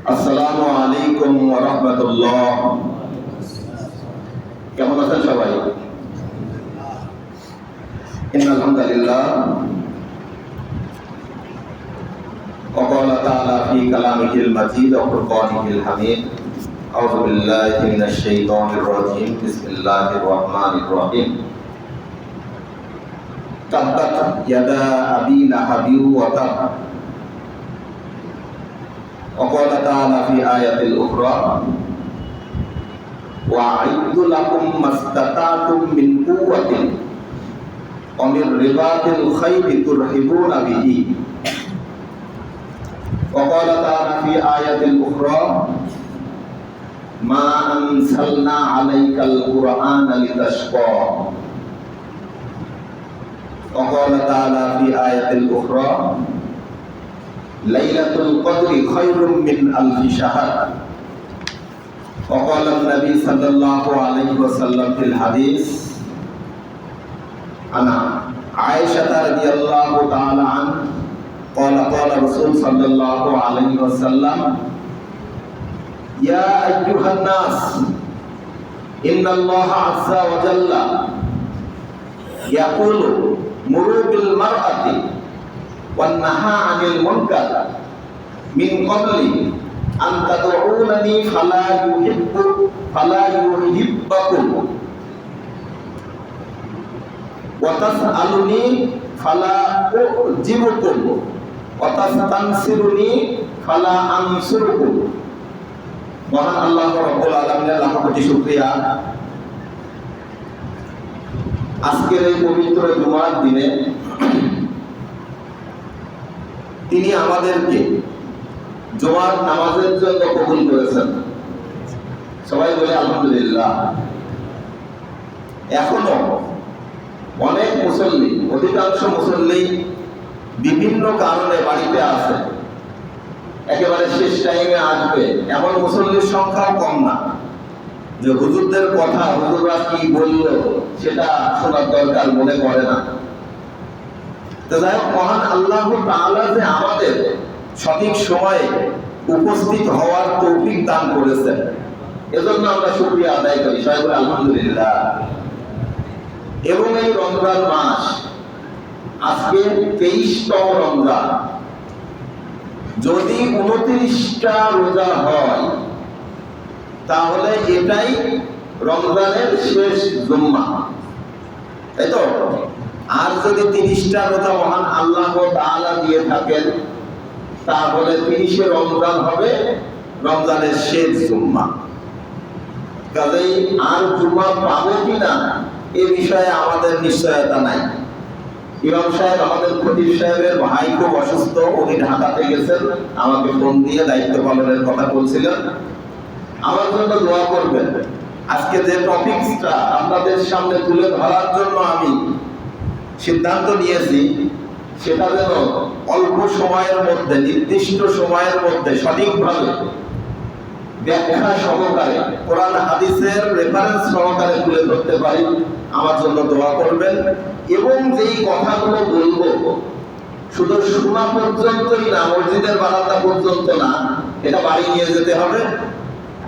আসসালামু আলাইকুম ওয়া রাহমাতুল্লাহ। কেমন আছেন সবাই? ইন্নাল হামদালিল্লাহ ওয়া ক্বালা তাআলা ফি কালামিহিল মাজিদ ওয়া ফুরকানিহিল হামিদ। আউযু বিল্লাহি মিনাশ শাইতানির রাজীম। বিসমিল্লাহির রাহমানির রাহিম। তাব্বাত ইয়াদা আবি লাহাবি ওয়া তাব। وقال تعالى في آية أخرى وأعدوا لكم ما استطعتم من قوة ومن رباط الخيل ترهبون به. وقال تعالى في آية أخرى ما أنزلنا عليك القرآن لتشقى. وقال تعالى في آية أخرى লাইলাতুল কদরি খায়রুম মিন আলফি শাহর। وقال النبي صلى الله عليه وسلم في الحديث عن عائشة رضي الله تعالى عنها قال رسول صلى الله عليه وسلم يا أيها الناس إن الله عز وجل يقول مروا بالمرأة والنهى عن المنكر من قبل أن تدعونني فلا يحبكم وتسألني فلا أعجبكم وتستنصرني فلا أنصركم. মহান আল্লাহ রাব্বুল আলামিনের লাখ কোটি শুকরিয়া। আজকের এই পবিত্র জুমার দিনে তিনি আমাদেরকে জুমার নামাজের জন্য কবুল করেছেন। সবাই বলে আলহামদুলিল্লাহ। এখনো অনেক মুসল্লি, অধিকাংশ মুসল্লি বিভিন্ন কারণে বাড়িতে আছে, একেবারে শেষ টাইমে আসবে এমন মুসল্লির সংখ্যাও কম না, যে হুজুরদের কথা হুজুররা কি বলল সেটা শোনার দরকার মনে করে না। যাই হোক, মহান আল্লাহ তাআলা যে আমাদের সঠিক সময়ে উপস্থিত হওয়ার তৌফিক দান করেছেন, এজন্য আমরা শুকরিয়া আদায় করি। সবাই বলে আলহামদুলিল্লাহ। এবং এই রমজান মাস আজকে 23তম রমজান। যদি 29টা রোজা হয় তাহলে এটাই রমজানের শেষ জুম্মা, তাই তো? আর যদি 30টা রোজা মহান আল্লাহ তাআলা দিয়ে থাকেন তাহলে 30শে রমজান হবে রমজানের শেষ জুম্মা। কাজেই আর জুম্মা পাবো কিনা এ বিষয়ে আমাদের নিশ্চয়তা নাই। ইমাম সাহেব, আমাদের খতিব সাহেবের ভাই খুব অসুস্থ, উনি ঢাকাতে গেছেন, আমাকে ফোন দিয়ে দায়িত্ব পালনের কথা বলছিলেন। আমার জন্য দোয়া করবেন। আজকে যে টপিকসটা আপনাদের সামনে তুলে ধরার জন্য আমি সিদ্ধান্ত নিয়েছি সেটা যেন অল্প সময়ের মধ্যে, নির্দিষ্ট সময়ের মধ্যে সঠিকভাবে ব্যাখ্যা সহকারে, কোরআন হাদিসের রেফারেন্স সহকারে তুলে ধরতে পারি। আমার জন্য দোয়া করবেন। এবং যেই কথাগুলো বলবো শুধু শোনা পর্যন্তই না, মসজিদের বারান্দা পর্যন্ত না, এটা বাড়ি নিয়ে যেতে হবে।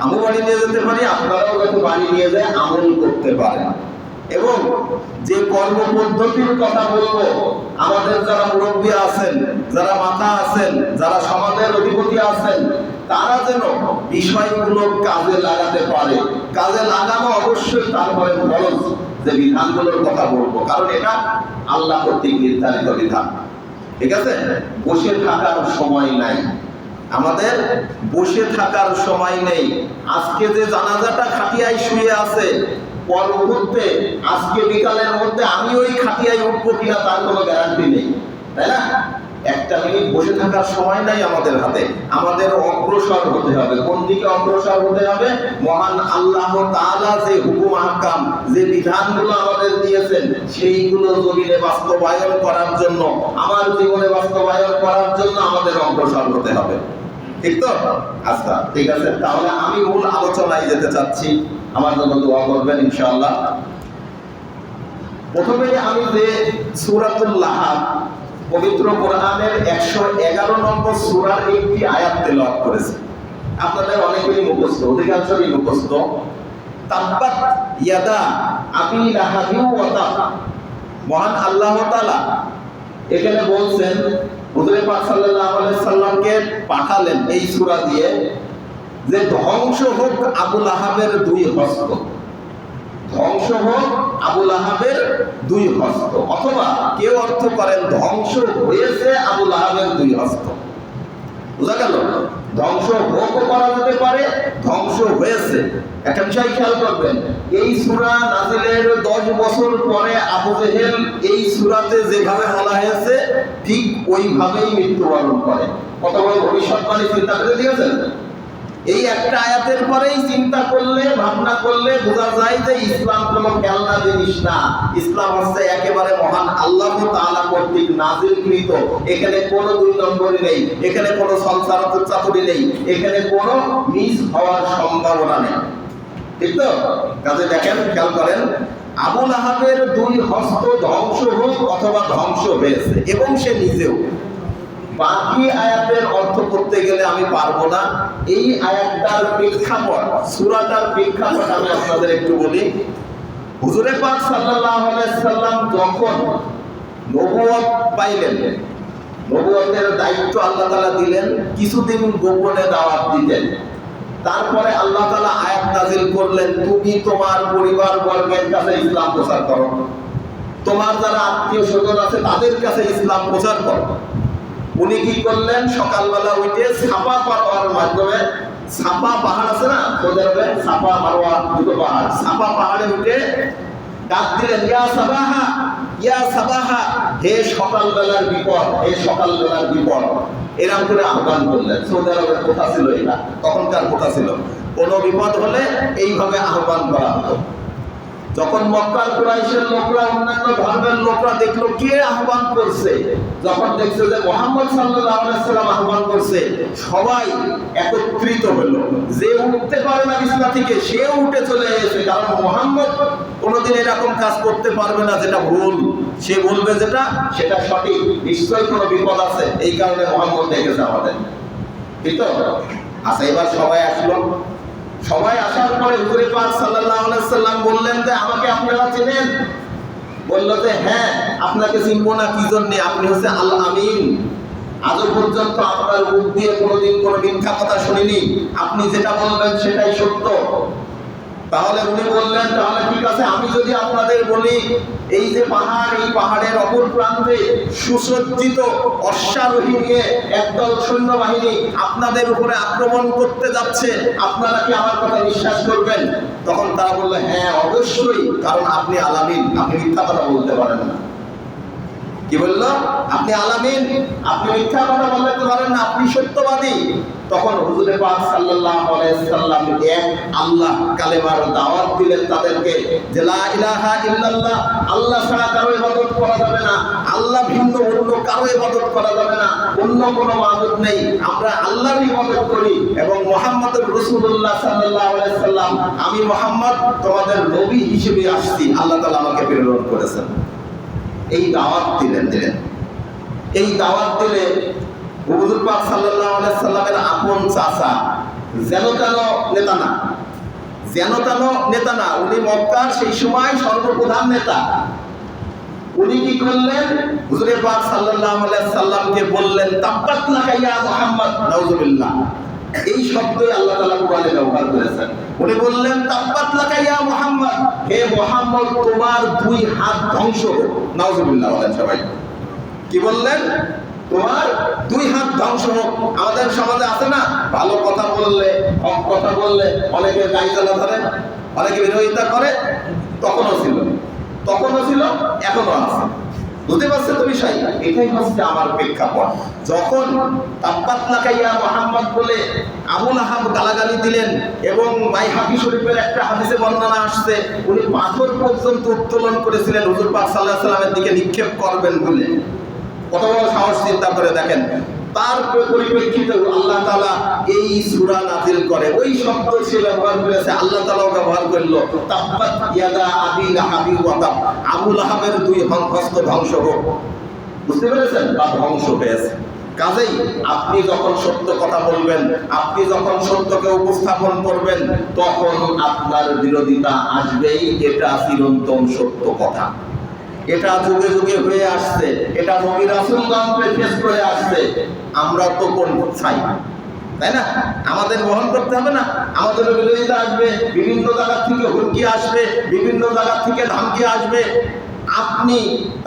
আমি বাড়ি নিয়ে যেতে পারি, আপনারাও যাতে বাড়ি নিয়ে যায় আমল করতে পারেন। এবং যে কর্মপদ্ধতির কথা বলবো, আমাদের যারা মুরব্বী আছেন, যারা মাতা আছেন, যারা সমাজের অধিপতি আছেন, তারা যেন বিষয়গুলো কাজে লাগাতে পারে। কাজে লাগানো অবশ্যই তারপরে ফরজ যে বিধানগুলোর কথা বলবো, কারণ এটা আল্লাহ কর্তৃক নির্ধারিত বিধান। ঠিক আছে? বসে থাকার সময় নাই, আমাদের বসে থাকার সময় নেই। আজকে যে জানাজাটা খাটিয়ায় শুয়ে আছে, পরবর্তীতে আজকে বিকালের মধ্যে আমি ওই খাটিয়ায় উঠবো কিনা তার কোনো গ্যারান্টি নেই, তাই না? একটা মিনিট বসে থাকার সময় নাই আমাদের হাতে। আমাদের অগ্রসর হতে হবে। কোন দিকে অগ্রসর হতে হবে? মহান আল্লাহ তাআলা যে হুকুম আহকাম, যে বিধানগুলো আমাদের দিয়েছেন সেইগুলো জমিনে বাস্তবায়ন করার জন্য, আমার জীবনে বাস্তবায়ন করার জন্য আমাদের অগ্রসর হতে হবে। ঠিক তো? আচ্ছা, ঠিক আছে। তাহলে আমি মূল আলোচনায় যেতে চাচ্ছি, আমার জন্য দোয়া করবেন ইনশাআল্লাহ। প্রথমে আমি যে সূরাতুল লাহাব, পবিত্র কোরআনের 111 নম্বর সূরার একটি আয়াত তেলাওয়াত করেছি। আপনাদের অনেকেরই মুখস্থ, অধিকাংশই মুখস্থ। তাব্বাত ইয়াদা আবি লাহাবিন ওয়া তাব। মহান আল্লাহ তাআলা এখানে বলছেন হুজুর পাক সাল্লাল্লাহু আলাইহি সাল্লামকে পাঠালেন এই সূরা দিয়ে যে ধ্বংস হোক আবু লাহাবের দুই হস্ত, ধ্বংস হোক আবু লাহাবের দুই হস্ত, অথবা কেউ অর্থ করেন ধ্বংস হয়েছে আবু লাহাবের দুই হস্ত। বুঝা গেল? ধ্বংস হোক করা যেতে পারে, ধ্বংস হয়েছে। একটা বিষয় খেয়াল করবেন, এই সূরা নাজিলের 10 বছর পরে আবু জেহেল এই সূরাতে যেভাবে বলা হয়েছে ঠিক ওইভাবেই মৃত্যুবরণ করে। কত বড় ভবিষ্যৎবাণী চিন্তা করে দিয়েছেন। এই একটা আয়াতের পরেই চিন্তা করলে, ভাবনা করলে বোঝা যায় যে ইসলাম কোনো খেলনা জিনিস না। ইসলাম হচ্ছে একেবারে মহান আল্লাহ তাআলা কর্তৃক নাজিলকৃত। এখানে কোনো দুই নম্বরই নেই, এখানে কোনো সংসারতের চাতুরি নেই, এখানে কোনো মিস হওয়ার সম্ভাবনা নেই। ঠিক তো? কাজে দেখেন, খেয়াল করেন, আবু লাহাবের দুই হস্ত ধ্বংস হোক অথবা ধ্বংস হয়েছে, এবং সে নিজেও। বাকি আয়াতের অর্থ করতে গেলে আমি পারবো না। এই আয়াতটার প্রেক্ষাপট, সূরাটার প্রেক্ষাপট আমি আপনাদের একটু বলি। হুজুর পাক সাল্লাল্লাহু আলাইহি সাল্লাম যখন নবুয়ত পাইলেন, নবুয়তের দায়িত্ব আল্লাহ তাআলা দিলেন, কিছুদিন গোপনে দাওয়াত দিতেন। তারপরে আল্লাহ তাআলা আয়াত নাযিল করলেন, তুমি তোমার পরিবার বর্গের কাছে ইসলাম প্রচার করো, তোমার যারা আত্মীয় স্বজন আছে তাদের কাছে ইসলাম প্রচার করো। উনি কি করলেন? সকালবেলা উঠে সাফা পাহাড়ের মাধ্যমে, সাফা পাহাড় আছে না সৌদি আরবে, সাফা মারওয়া দুটো পাহাড়, সাফা পাহাড়ে উঠে ডাক দিলেন, ইয়া সাবাহা, ইয়া সাবাহা, হে সকালবেলার বিপদ, হে সকালবেলার বিপদ। এরকম করে আহ্বান করলেন। সৌদি আরবের কথা ছিল এটা, তখনকার কথা ছিল। কোনো বিপদ হলে এইভাবে আহ্বান করা হতো। যখন মক্কার কুরাইশের লোকরা, অন্যান্য ধর্মের লোকরা দেখলো কে আহ্বান করছে, যখন দেখছে যে মুহাম্মদ সাল্লাল্লাহু আলাইহি সাল্লাম আহ্বান করছে, সবাই একত্রিত হলো। যে উঠতে পারে না বিছানা থেকে সেও উঠে চলে এসেছে, কারণ মুহাম্মদ কোনোদিন এরকম কাজ করতে পারবে না যেটা ভুল। সে বলবে যেটা সেটা সঠিক, নিশ্চয়ই কোনো বিপদ আছে, এই কারণে মুহাম্মদ ডেকেছে আমাদের। ঠিক তো? আচ্ছা, এবার সবাই আসলো। সবাই আসার পরে হুজুর পাক সাল্লাল্লাহু আলাইহি সাল্লাম বললেন যে আমাকে আপনারা চেনেন? বলল যে হ্যাঁ, আপনাকে চিনবো না কি জন্য? আপনি হচ্ছে আল আমিন। আজও পর্যন্ত আপনার মুখ দিয়ে কোনোদিন কোনো মিথ্যা কথা শুনিনি, আপনি যেটা বলবেন সেটাই সত্য। তাহলে উনি বললেন, তাহলে ঠিক আছে, আমি যদি আপনাদের বলি এই যে পাহাড়, এই পাহাড়ের অপর প্রান্তে সুসজ্জিত অশ্বারোহী নিয়ে একদল সৈন্যবাহিনী আপনাদের উপরে আক্রমণ করতে যাচ্ছে, আপনারা কি আমার কথা বিশ্বাস করবেন? তখন তারা বললো হ্যাঁ অবশ্যই, কারণ আপনি আলামিন, আপনি মিথ্যা কথা বলতে পারেন না। কি বললো? আপনি আলামিন, আপনি মিথ্যা কথা বলতে পারেন না, আপনি সত্যবাদী। তখন হুজুর পাক সাল্লাল্লাহু আলাইহি সাল্লাম এক আল্লাহ কালেমার দাওয়াত দিলেন তাদেরকে, যে লা ইলাহা ইল্লাল্লাহ, আল্লাহ ছাড়া কারো ইবাদত করা যাবে না, আল্লাহ ভিন্ন অন্য কারো ইবাদত করা যাবে না, অন্য কোনো মাবুদ নেই, আমরা আল্লাহর ইবাদত করি, এবং মুহাম্মদুর রাসূলুল্লাহ সাল্লাল্লাহু আলাইহি সাল্লাম, আমি মুহাম্মদ তোমাদের নবী হিসেবে আসছি, আল্লাহ তাআলা আমাকে প্রেরণ করেছেন। এই দাওয়াত দিলেন। এই দাওয়াত দিলে হুজুর পাক সাল্লাল্লাহু আলাইহি সাল্লামের আপন চাচা, যেন তেন নেতা না, যেন তেন নেতা না, উনি মক্কার সেই সময় সর্বপ্রধান নেতা। উনি কি করলেন? হুজুর পাক সাল্লাল্লাহু আলাইহি সাল্লামকে বললেন, তাব্বাত লাকা ইয়া মুহাম্মদ, নাউযুবিল্লাহ। এই শব্দই আল্লাহ তাআলা কোরআনে ব্যবহার করেছেন। উনি বললেন, তাব্বাত লাকা ইয়া মুহাম্মদ, হে মুহাম্মদ তোমার দুই হাত ধ্বংস হোক। নাউযুবিল্লাহ বলেন সবাই। কি বললেন? তোমার দুই হাত ধ্বংস হোক। আমাদের সমাজে আছে না, ভালো কথা বললে, হক কথা বললে অনেকে গায়ে জ্বালা ধরে, অনেকে বিরোধিতা করে। তখনও ছিল, এখনো আছে। বুঝতে পারছে তো বিষয়? এটাই হচ্ছে আমার প্রেক্ষাপট। যখন তাব্বাত লাকা ইয়া মুহাম্মদ বলে আবু লাহাব গালাগালি দিলেন, এবং বাইহাকি শরীফের একটা হাদিসে বর্ণনা আসছে উনি পাথর পর্যন্ত উত্তোলন করেছিলেন হুজুর পাক সাল্লাল্লাহু আলাইহি সাল্লামের দিকে নিক্ষেপ করবেন বলে। কত বড় সাহস, চিন্তা করে দেখেন। তার পরিপ্রেক্ষিতে আল্লাহ তাআলা এই সূরা নাযিল করে। ওই শব্দ সে ব্যবহার করেছে, আল্লাহ তাআলাও ব্যবহার করলো, তাব্বাত ইয়াদা আবি লাহাবি ওয়া তাব, আবু লাহাবের দুই হস্ত ধ্বংস হোক। বুঝতে পেরেছেন? বা ধ্বংস হয়েছে। কাজেই আপনি যখন সত্য কথা বলবেন, আপনি যখন সত্যকে উপস্থাপন করবেন, তখন আপনার বিরোধিতা আসবেই। এটা চিরন্তন সত্য কথা, এটা যুগে যুগে হয়ে আসছে, এটা নবী রাসূলগণকে ফেস করে আসছে। আমরা তো কোন চাই, তাই না? আমাদের বহন করতে হবে না? আমাদের বিরোধিতা আসবে, বিভিন্ন জায়গা থেকে হুমকি আসবে, বিভিন্ন জায়গা থেকে ধমকি আসবে। আপনি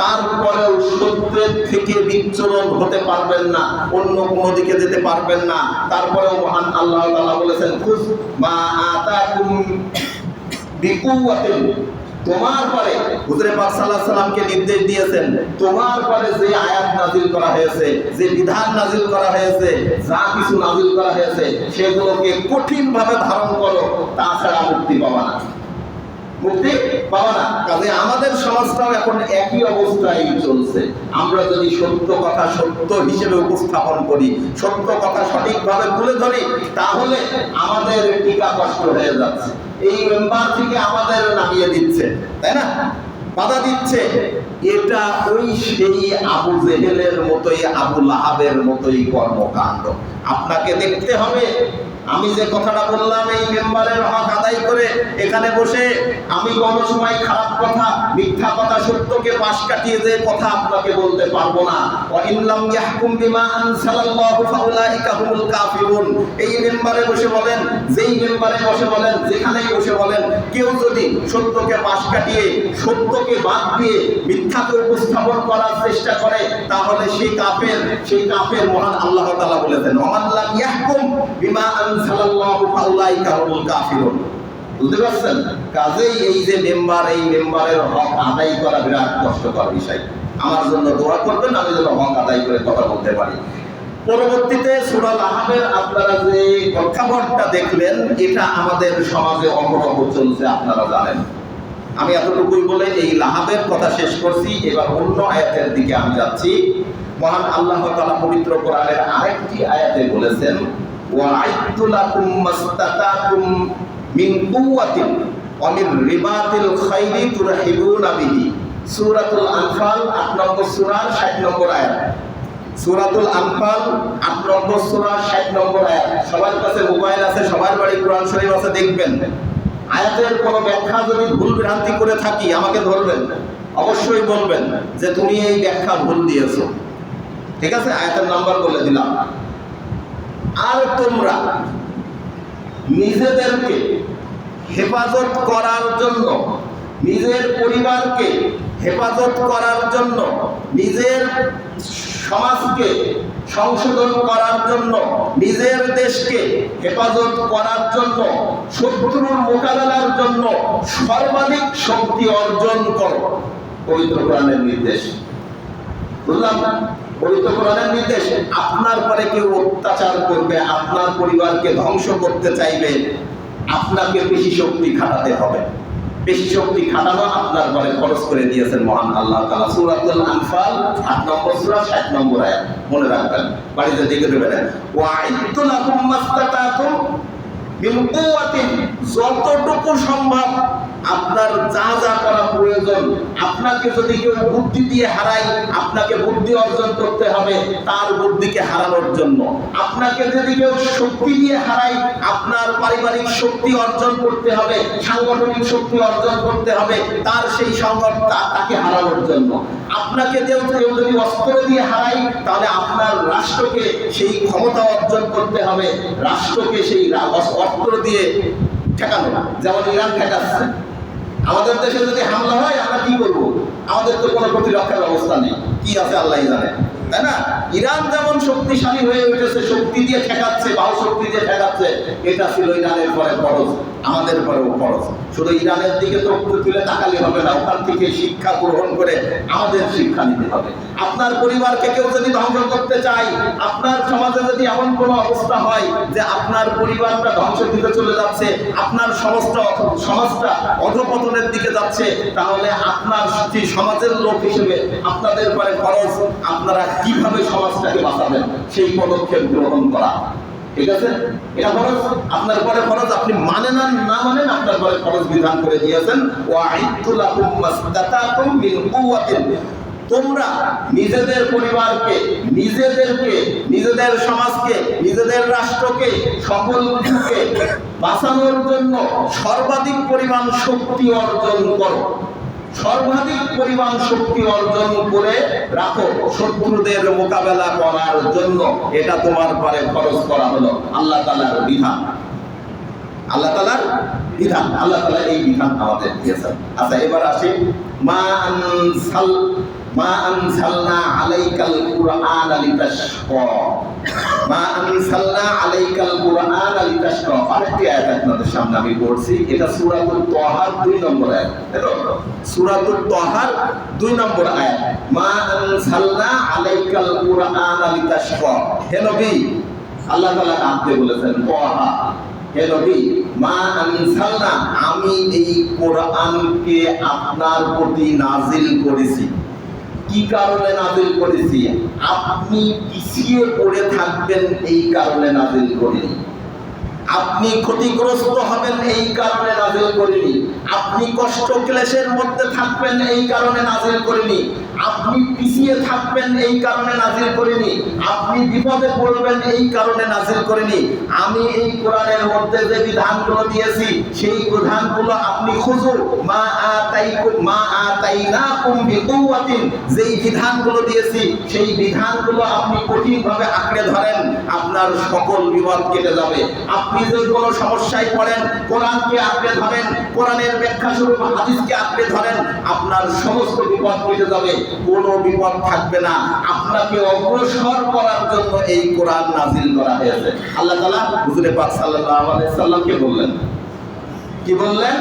তারপরেও সত্যের থেকে বিচ্ছুরণ হতে পারবেন না, অন্য কোনো দিকে যেতে পারবেন না। তারপরেও মহান আল্লাহ তাআলা বলেছেন, খুজ মা আতাকুম বিকুওয়াতিন। তোমার পরে হুজুরে পাক সাল্লাল্লাহু আলাইহি সাল্লামকে নির্দেশ দিয়েছেন, তোমার পরে যে আয়াত নাযিল করা হয়েছে, যে বিধান নাযিল করা হয়েছে, যা কিছু নাযিল করা হয়েছে, সেগুলোকে কঠিনভাবে ধারণ করো, তাছাড়া মুক্তি পাবা না, মুক্তি পাওয়া না। কাজে আমাদের সমাজটাও এখন একই অবস্থায় চলছে। আমরা যদি সত্য কথা সত্য হিসেবে উপস্থাপন করি, সত্য কথা সঠিকভাবে তুলে ধরি, তাহলে আমাদের টিকা কষ্ট হয়ে যাচ্ছে। এই মেম্বার থেকে আমাদের নামিয়ে দিচ্ছে, তাই না? বাধা দিচ্ছে। এটা ওই সেই আবু জেহেলের মতোই, আবু লাহাবের মতোই কর্মকাণ্ড। আপনাকে দেখতে হবে, আমি যে কথাটা বললাম এই মেম্বারের হক আদায় করে এখানে বসে আমি কোনো সময় খারাপ কথা, মিথ্যা কথা, সত্যকে পাশ কাটিয়ে যে কথা আপনাকে বলতে পারবো না। ওয়া ইনলাম ইয়াহকুম বিমা আনসালাল্লাহু ফাউলাইকা হুমুল কাফিরুন। এই মেম্বারে বসে বলেন, যেই মেম্বারে বসে বলেন, যেখানেই বসে বলেন, কেউ যদি সত্যকে পাশ কাটিয়ে, সত্যকে বাদ দিয়ে মিথ্যাকে উপস্থাপন করার চেষ্টা করে, তাহলে সেই কাফের, সেই কাফের। মহান আল্লাহ তাআলা বলেছেন, ওয়া মান লাম ইয়াহকুম বিমা আনসালাল্লাহু ফাউলাইকা হুমুল কাফিরুন। বুঝতে পারছেন? কাজেই এই যে মেম্বার, এই মেম্বারের হক আদায় করা বিরাট কষ্টকর বিষয়। আমার জন্য দোয়া করবেন, আমি যেন হক আদায় করে কথা বলতে পারি। পরবর্তীতে সূরা লাহাবের আপনারা যে প্রেক্ষাপটটা দেখলেন, এটা আমাদের সমাজে অহরহ চলছে, আপনারা জানেন। আমি এতটুকুই বলে এই লাহাবের কথা শেষ করছি। এবার অন্য আয়াতের দিকে আমি যাচ্ছি। মহান আল্লাহ তাআলা পবিত্র কোরআনের আরেকটি আয়াতে বলেছেন, ওয়া'আইদতু লাকুম মাসতাতাতুম মিন কুওয়াতিন ওয়া মিন রিবাতিল খাইলি তুরহিবুনা বিহি। সূরাতুল আনফাল ৮ নম্বর সূরা ৬০ নম্বর আয়াত। সূরাতুল আনফাল ৮ নম্বর সূরা ৬০ নম্বর আয়াত। সবার কাছে মোবাইল আছে, সবার বাড়ি কোরআন শরীফ আছে, দেখবেন। আয়াতের কোনো ব্যাখ্যা যদি ভুল ভ্রান্তি করে থাকি আমাকে ধরবেন, অবশ্যই বলবেন যে তুমি এই ব্যাখ্যা ভুল দিয়েছো। ঠিক আছে? আয়াতের নাম্বার বলে দিলাম। আর তোমরা নিজেদেরকে হেফাজত করার জন্য, নিজের পরিবারকে হেফাজত করার জন্য, নিজের সমাজকে সংশোধন করার জন্য, নিজের দেশকে হেফাজত করার জন্য, শত্রুর মোকাবেলার জন্য সর্বাধিক শক্তি অর্জন করো। পবিত্র কোরআনের নির্দেশ। বুঝলাম? পবিত্র কোরআনের নির্দেশ। আপনার পরে কেউ অত্যাচার করবে, আপনার পরিবারকে ধ্বংস করতে চাইবে, আপনাকে বেশি শক্তি খাটাতে হবে। বেশি শক্তি খাটানো আপনার পরে খরচ করে দিয়েছেন মহান আল্লাহ তাআলা। সূরাতুল আনফাল ৮ নম্বর সূরা ৬০ নম্বর আয়াত মনে রাখবেন, বাড়িতে দেখে দেবেন। ওয়া'আইদতু লাকুম মাসতাতাতুম মিন কুওয়াতিন। যতটুকু সম্ভব আপনার যা যা করা প্রয়োজন, আপনাকে যদি কেউ বুদ্ধি দিয়ে হারায়, আপনাকে বুদ্ধি অর্জন করতে হবে তার বুদ্ধিকে হারানোর জন্য। আপনাকে যদি কেউ শক্তি দিয়ে হারায়, আপনার পারিবারিক শক্তি অর্জন করতে হবে, সাংগঠনিক শক্তি অর্জন করতে হবে তার সেই সংগঠন, তাকে হারানোর জন্য। আপনাকে কেউ যদি অস্ত্র দিয়ে হারায়, তাহলে আপনার রাষ্ট্রকে সেই ক্ষমতা অর্জন করতে হবে, রাষ্ট্রকে সেই অস্ত্র দিয়ে ঠেকানো। যেমন ইরান ঠেকাচ্ছে। আমাদের দেশে যদি হামলা হয় আমরা কি করবো? আমাদের তো কোনো প্রতিরক্ষার ব্যবস্থা নেই, কি আছে আল্লাহ জানে, তাই না? ইরান যেমন শক্তিশালী হয়ে উঠেছে, শক্তি দিয়ে ঠেকাচ্ছে, বাহু শক্তি দিয়ে ঠেকাচ্ছে, এটা ছিল ইরানের পরে ফরজ, আমাদের পরেও ফরজ। শুধু ইরানের দিকে তো তুলে তাকালে হবে না, ওখান থেকে শিক্ষা গ্রহণ করে আমাদের শিক্ষা নিতে হবে। আপনার পরিবারকে কেউ যদি ধ্বংস করতে চায়, আপনার সমাজে যদি এমন কোনো অবস্থা হয় যে আপনার পরিবারটা ধ্বংস দিতে চলে যাচ্ছে, আপনার সমাজটা অধঃপতনের দিকে যাচ্ছে, তাহলে আপনার সমাজের লোক হিসেবে আপনাদের পরে ফরজ, আপনারা কিভাবে সমাজটাকে বাঁচাবেন সেই পদক্ষেপ গ্রহণ করা। ঠিক আছে? এটা ফরজ, আপনার পরে ফরজ। আপনি মানেন আর না মানেন, আপনার পরে ফরজ বিধান করে দিয়েছেন। ওয়া'আইদতু লাকুম মাসতাতাতুম মিন কুওয়াতিন। তোমরা নিজেদের পরিবারকে, নিজেদেরকে, নিজেদের সমাজকে, নিজেদের রাষ্ট্রকে, সকল কিছুকে বাঁচানোর জন্য সর্বাধিক পরিমাণ শক্তি অর্জন করো। সর্বাধিক পরিমাণ শক্তি অর্জন করে রাখো শত্রুদের মোকাবেলা করার জন্য। এটা তোমার পরে খরচ করা হলো আল্লাহ তাআলার বিধান। আল্লাহ তাআলার বিধান, আল্লাহ তাআলা এই বিধান আমাদের দিয়েছেন। আচ্ছা, এবার আসি মা আনসালনা আলাইকাল কুরআনা লিতাশকা। মা আনসালনা আলাইকাল কুরআনা লিতাশকা, আরেকটি আয়াত আপনাদের সামনে আমি পড়ছি। এটা সূরাতুল তাহার 2 নম্বর আয়াত। এটা সূরাতুল তাহার 2 নম্বর আয়াত। মা আনসালনা আলাইকাল কুরআনা লিতাশকা। হে নবী, আল্লাহ তাআলা আপনি বলেছেন তাহা, হে নবী, মা আনসালনা, আমি এই কোরআনকে আপনার প্রতি নাজিল করেছি। কি কারণে নাজিল করেছি? আপনি পিছিয়ে পড়ে থাকবেন এই কারণে নাজিল করিনি। আপনি ক্ষতিগ্রস্ত হবেন এই কারণে নাজিল করিনি। আপনি কষ্ট ক্লেশের মধ্যে থাকবেন এই কারণে নাজিল করিনি। আপনি পিছিয়ে থাকবেন এই কারণে নাজিল করিনি। আপনি বিপদে পড়বেন এই কারণে নাজিল করিনি। আমি এই কোরআনের মধ্যে যে বিধানগুলো দিয়েছি সেই বিধানগুলো আপনি খুঁজু। মা আতাইনাকুম বিকুওয়াতিন, যেই বিধানগুলো দিয়েছি সেই বিধানগুলো আপনি কঠিনভাবে আঁকড়ে ধরেন, আপনার সকল বিপদ কেটে যাবে। আপনি যে কোনো সমস্যায় পড়েন, কোরআনকে আঁকড়ে ধরেন, কোরআনের ব্যাখ্যা স্বরূপ হাদিসকে আঁকড়ে ধরেন, আপনার সমস্ত বিপদ কেটে যাবে, কোনো বিপদ থাকবে না। আপনাকে অগ্রসর করার জন্য এই কোরআন নাজিল করা হয়েছে। আল্লাহ তাআলা হুজুরে পাক সাল্লাল্লাহু আলাইহি সাল্লামকে বললেন, কি বললেন?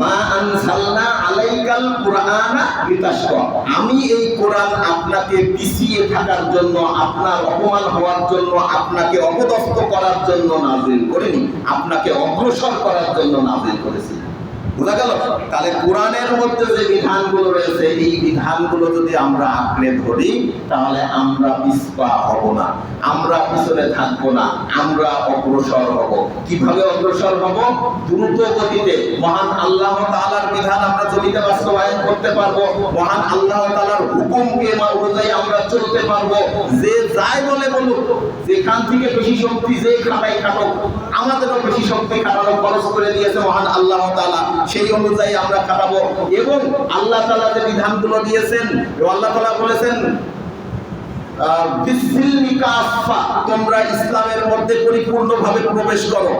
মা আনসালনা আলাইকাল কুরআনা লিতাশকা, আমি এই কোরআন আপনাকে পিছিয়ে থাকার জন্য, আপনার অপমান হওয়ার জন্য, আপনাকে অপদস্থ করার জন্য নাজিল করিনি, আপনাকে অগ্রসর করার জন্য নাজিল করেছি। বোঝা গেল? তাহলে কোরআনের মধ্যে যে বিধানগুলো রয়েছে এই বিধানগুলো যদি আমরা আঁকড়ে ধরি তাহলে আমরা পিছপা হব না, আমরা পিছনে থাকবো না, আমরা অগ্রসর হব। কিভাবে অগ্রসর হব? দ্রুত গতিতে মহান আল্লাহ তাআলার বিধান আমরা জমিতে বাস্তবায়ন করতে পারবো। মহান আল্লাহ তাআলার হুকুমকে অনুযায়ী আমরা চলতে পারবো। যে যাই বলে বলুক, যেখান থেকে বেশি শক্তি যে খাটাই খাটুক, আমাদেরও বেশি শক্তি খাটানো খরচ করে দিয়েছে মহান আল্লাহ তাআলা, সেই অনুযায়ী আমরা খাটাবো। এবং আল্লাহ তাআলা যে বিধানগুলো দিয়েছেন, আল্লাহ তাআলা বলেছেন বিসমিল্লাহি কাফা, তোমরা ইসলামের মধ্যে পরিপূর্ণভাবে প্রবেশ করো।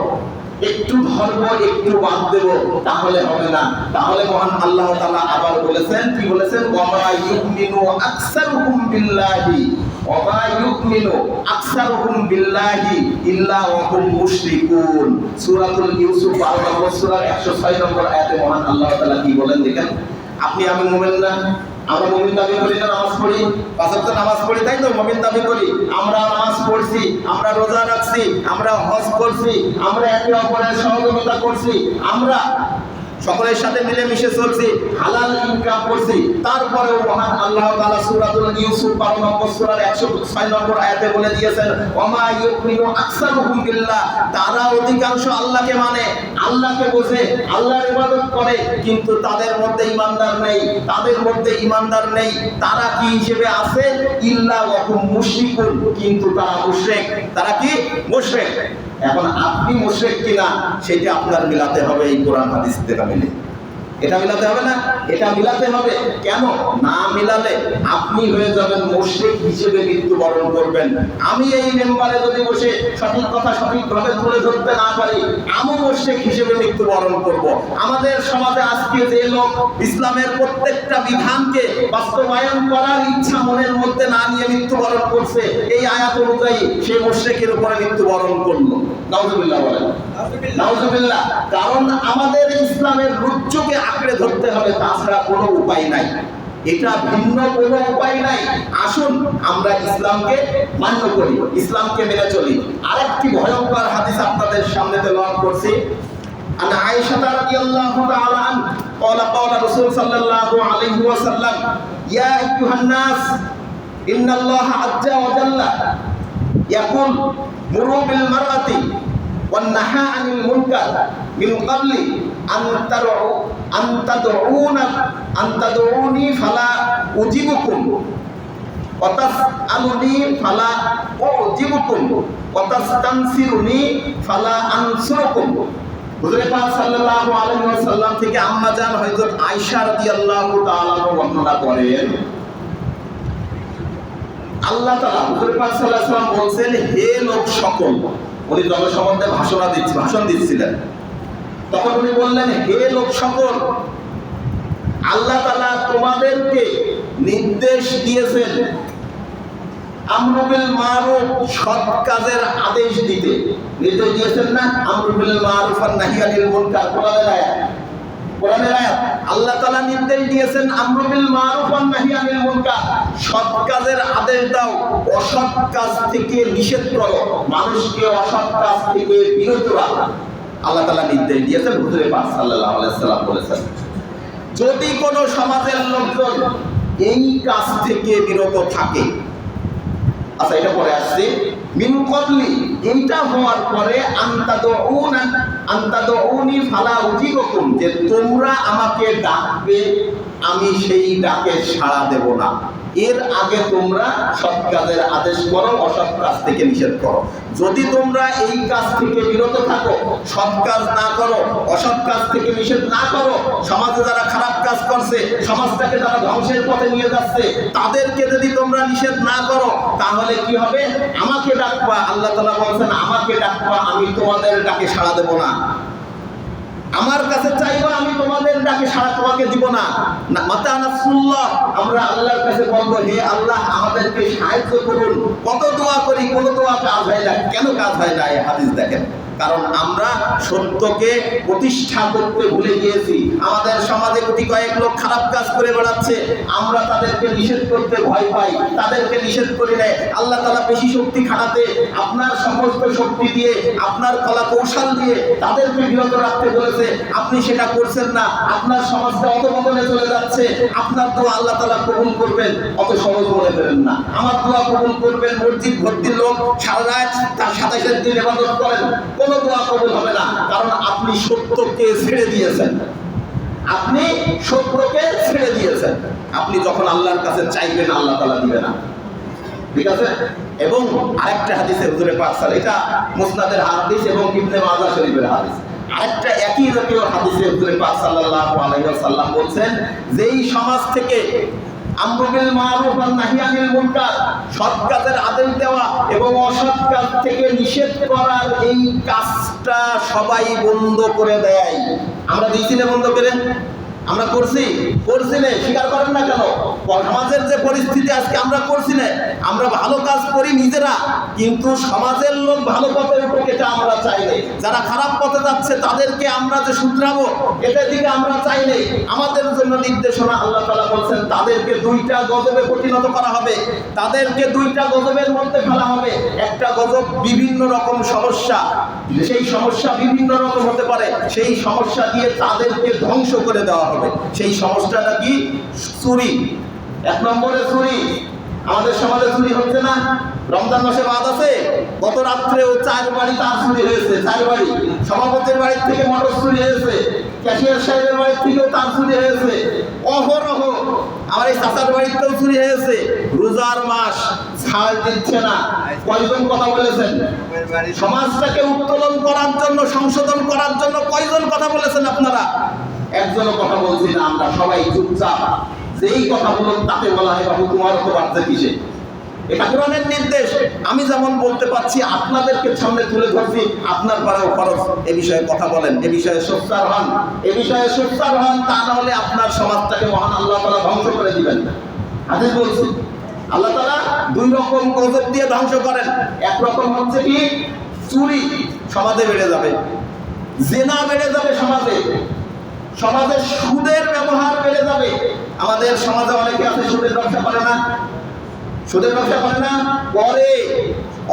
একটু ধর্ম একটু বাদ দেব তাহলে হবে না। তাহলে মহান আল্লাহ তাআলা আবার বলেছেন, কি বলেছেন? ওয়ামা ইউমিনু আকসারুহুম বিল্লাহি, ওয়ামা ইউমিনু আকসারুহুম বিল্লাহি ইল্লা ওয়া হুম মুশরিকুন। সূরাতুল ইউসুফ 12 নম্বর সূরার 106 নম্বর আয়াতে মহান আল্লাহ তাআলা কি বলেন দেখেন। আপনি আমি মুমিন না? আমরা মুমিন দাবি করি না, নামাজ পড়ি, 5 ওয়াক্ত নামাজ পড়ি, তাই তো মুমিন দাবি করি। আমরা নামাজ পড়ছি, আমরা রোজা রাখছি, আমরা হজ করছি, আমরা একে অপরের সহযোগিতা করছি, আমরা সকলের সাথে মিলেমিশে চলছি, হালাল ইনকাম করছি। তারপরেও মহান আল্লাহ তাআলা সূরাতুল ইউসুফ 12 নম্বর সূরার 106 নম্বর আয়াতে বলে দিয়েছেন, ওয়ামা ইউমিনু আকসারুহুম বিল্লাহ, তারা অধিকাংশ আল্লাহকে মানে, আল্লাহকে বোঝে, আল্লাহর ইবাদত করে, কিন্তু তাদের মধ্যে ঈমানদার নেই, তাদের মধ্যে ঈমানদার নেই। তারা কি হিসেবে আছে? ইল্লা ওয়া হুম মুশরিকুন, কিন্তু তারা মুশরিক। তারা কি? মুশরিক। এখন আপনি মুশরিক কিনা সেটা আপনার মিলাতে হবে এই কোরআন হাদিস থেকে মিলে। এটা মিলাতে হবে না? এটা মিলাতে হবে। কেন? না মিলালে আপনি হয়ে যাবেন মুশরিক হিসেবে মৃত্যুবরণ করবেন। আমি এই মেম্বারে যদি বসে সঠিক কথা সঠিকভাবে তুলে ধরতে না পারি, আমি মুশরিক হিসেবে মৃত্যুবরণ করব। আমাদের সমাজে আজকে যে লোক ইসলামের প্রত্যেকটা বিধানকে বাস্তবায়ন করার ইচ্ছা মনের মধ্যে না নিয়ে মৃত্যুবরণ করছে, এই আয়াত অনুযায়ী সে মুশরিকের উপরে মৃত্যুবরণ করলো। নাউজুবিল্লাহ বলেন, নাউজুবিল্লাহ। কারণ আমাদের ইসলামের রুজ্জুকে আঁকড়ে ধরতে হবে, তাছাড়া কোনো উপায় নাই। এটা ভিন্ন কোনো উপায় নাই। আসুন আমরা ইসলামকে মান্য করি, ইসলামকে মেনে চলি। আরেকটি ভয়ঙ্কর হাদিস আপনাদের সামনে তেলাওয়াত করছি। আন আয়েশা রাদিয়াল্লাহু তাআলা আনহা ক্বালা রাসূল সাল্লাল্লাহু আলাইহি ওয়াসাল্লাম, ইয়া আইয়ুহান নাস ইন্নাল্লাহা আযজা ওয়া জাল্লা ইয়াকুল মুরু বিল মারআতি ওয়ান নাহা আনিল মুনকার মিন ক্বাবলি আন আনতাদউনি ফালা উজিবুকুম ওয়া তাসআলুনি ফালা উজিবুকুম ওয়া তাস্তানসিরুনি ফালা আনসুরুকুম। হুজুর পাক সাল্লাল্লাহু আলাইহি ওয়াসাল্লাম থেকে আম্মা জান হযরত আয়েশা রাদিয়াল্লাহু তাআলা বর্ণনা করেন, আল্লাহ তাআলা হুজুর পাক সাল্লাল্লাহু আলাইহি ওয়াসাল্লাম বলেন, হে লোক সকল, উনি জনসম্মুখে ভাষণ দিচ্ছিলেন, তখন উনি বললেন, হে লোক সকল, আল্লাহ তাআলা তোমাদেরকে নির্দেশ দিয়েছেন আমরু বিল মারুফ, সৎ কাজের আদেশ দিতে। নির্দেশ দিয়েছেন না? আমরু বিল মারুফ আর নাহি আনিল মুনকার, কোরআনের আয়াত। আল্লাহ তাআলা নির্দেশ দিয়েছেন আমরু বিল মারুফ আর নাহি আনিল মুনকার, সৎ কাজের আদেশ দাও, অসৎ কাজ থেকে নিষেধ করো, মানুষকে অসৎ কাজ থেকে বিরত রাখো। আল্লাহ তাআলা নির্দেশ দিয়েছেন, হুজুর পাক সাল্লাল্লাহু আলাইহি ওয়াসাল্লাম বলেছেন। যদি কোনো সমাজের লোকজন এই কাজ থেকে বিরত থাকে, আচ্ছা এটা পরে আসছে, মিন ক্বাবলি, এইটা হওয়ার পরে আনতাদউনি ফালা উজিবুকুম, যে তোমরা আমাকে ডাকবে আমি সেই ডাকে সাড়া দেব না, এর আগে তোমরা সৎ কাজের আদেশ করো, অসৎ কাজ থেকে নিষেধ করো। যদি তোমরা এই কাজ থেকে বিরত থাকো, সৎ কাজ না করো, অসৎ কাজ থেকে নিষেধ না করো, সমাজে যারা খারাপ কাজ করছে, সমাজটাকে যারা ধ্বংসের পথে নিয়ে যাচ্ছে, তাদেরকে যদি তোমরা নিষেধ না করো, তাহলে কি হবে? আমাকে ডাকবা। আল্লাহ তাআলা বলেছেন, আমাকে ডাকবা, আমি তোমাদের ডাকে সাড়া দেব না। আমার কাছে চাইবা, আমি তোমাদের ডাকে সাড়া তোমাকে দিব না। মাতা নাসরুল্লাহ, আমরা আল্লাহর কাছে বলবো, হে আল্লাহ আমাদেরকে সাহায্য করুন। কত দোয়া করি, কোন দোয়া কাজ হয় না। কেন কাজ হয় না? এই হাদিস দেখেন, কারণ আমরা সত্যকে প্রতিষ্ঠা করতে ভুলে গিয়েছি। আমাদের সমাজে কোটি কয়েক লোক খারাপ কাজ করে বেড়াচ্ছে, আমরা তাদেরকে নিষেধ করতে ভয় পাই, তাদেরকে নিষেধ করি না। আল্লাহ তাআলা বেশি শক্তি খাটাতে, আপনার সমস্ত শক্তি দিয়ে, আপনার কলা কৌশল দিয়ে তাদেরকে বিরত রাখতে বলেছে। আপনি সেটা করছেন না, আপনার সমাজটা অধঃপতনে চলে যাচ্ছে। আপনার দোয়া আল্লাহ তাআলা কবুল করবেন অত সহজ মনে করেন না। আমার দোয়া কবুল করবেন, মসজিদ ভর্তি লোক সারা রাত তার 27 দিন ইবাদত করেন, কোনো দোয়া কবুল হবে না, কারণ আপনি সত্যকে ছেড়ে দিয়েছেন। আপনি সত্যকে ছেড়ে দিয়েছেন। আপনি যখন আল্লাহর কাছে চাইবেন, আল্লাহ তাআলা দিবে না। ঠিক আছে? এবং আরেকটা হাদিসে হুজুর পাক সাল্লাল্লাহু, এটা মুসনাদের হাদিস এবং ইবনে মাজাহ শরীফের হাদিস, আরেকটা একই জাতীয় হাদিসে হুজুর পাক সাল্লাল্লাহু আলাইহি ওয়াসাল্লাম বলেন, যেই সমাজ থেকে আমরু বিল মারুফ আর নাহি আনিল মুনকার, সৎ কাজের আদেশ দেওয়া এবং অসৎ কাজ থেকে নিষেধ করার এই কাজটা সবাই বন্ধ করে দেয়। আমরা দিয়েছি না বন্ধ করে? আমরা করছি না? স্বীকার করেন না কেন? সমাজের যে পরিস্থিতি আজকে, আমরা করছি না। আমরা ভালো কাজ করি নিজেরা, কিন্তু সমাজের লোক ভালো পথে উঠুক এটা আমরা চাই না। যারা খারাপ পথে যাচ্ছে তাদেরকে আমরা যে শুধরাবো, এটার দিকে আমরা চাই না। আমাদের জন্য নির্দেশনা আল্লাহ তাআলা বলেছেন, তাদেরকে 2টা গজবে পরিণত করা হবে, তাদেরকে 2টা গজবের মধ্যে ফেলা হবে। একটা গজব বিভিন্ন রকম সমস্যা, সেই সমস্যা বিভিন্ন রকম হতে পারে, সেই সমস্যা দিয়ে তাদেরকে ধ্বংস করে দেওয়া হবে। সেই সমস্যাটা কি? চুরি। 1 নম্বরে চুরি। আমাদের সমাজে চুরি হচ্ছে না? রমজান মাসে বাদ আছে, গত রাত্রেও 4 বাড়ি তার চুরি হয়েছে। 4 বাড়ি, সভাপতির বাড়ির থেকে মোটর চুরি হয়েছে, ক্যাশিয়ার সাহেবের বাড়ির থেকেও তার চুরি হয়েছে, অহরহ আমার এই চাচার বাড়িতেও চুরি হয়েছে। রোজার মাস, ছাড় দিচ্ছে না। কয়জন কথা বলেছেন? সমাজটাকে উত্তোলন করার জন্য, সংশোধন করার জন্য কয়জন কথা বলেছেন আপনারা? একজনও কথা বলছি না। আমরা সবাই চুপচাপ। যেই কথা বলুন তাকে বলা হয়, বাবু তোমার তো বাচ্চা কিসে? এটা কোরআনের নির্দেশ। আমি যেমন বলতে পারছি, আপনাদেরকে সামনে তুলে ধরছি, আপনার পাড়াও খরচ। এ বিষয়ে কথা বলেন, এ বিষয়ে সোচ্চার হন, এ বিষয়ে সোচ্চার হন। তা না হলে আপনার সমাজটাকে মহান আল্লাহ তাআলা ধ্বংস করে দিবেন। হাদিস বলছি, আল্লাহ তাআলা 2 রকম গজব দিয়ে ধ্বংস করেন। এক রকম হচ্ছে কি? চুরি সমাজে বেড়ে যাবে, জিনা বেড়ে যাবে সমাজে, সমাজে সুদের ব্যবহার বেড়ে যাবে। আমাদের সমাজে অনেকে আছে সুদের ব্যবসা করে না? সুদের ব্যবসা করে না? করে।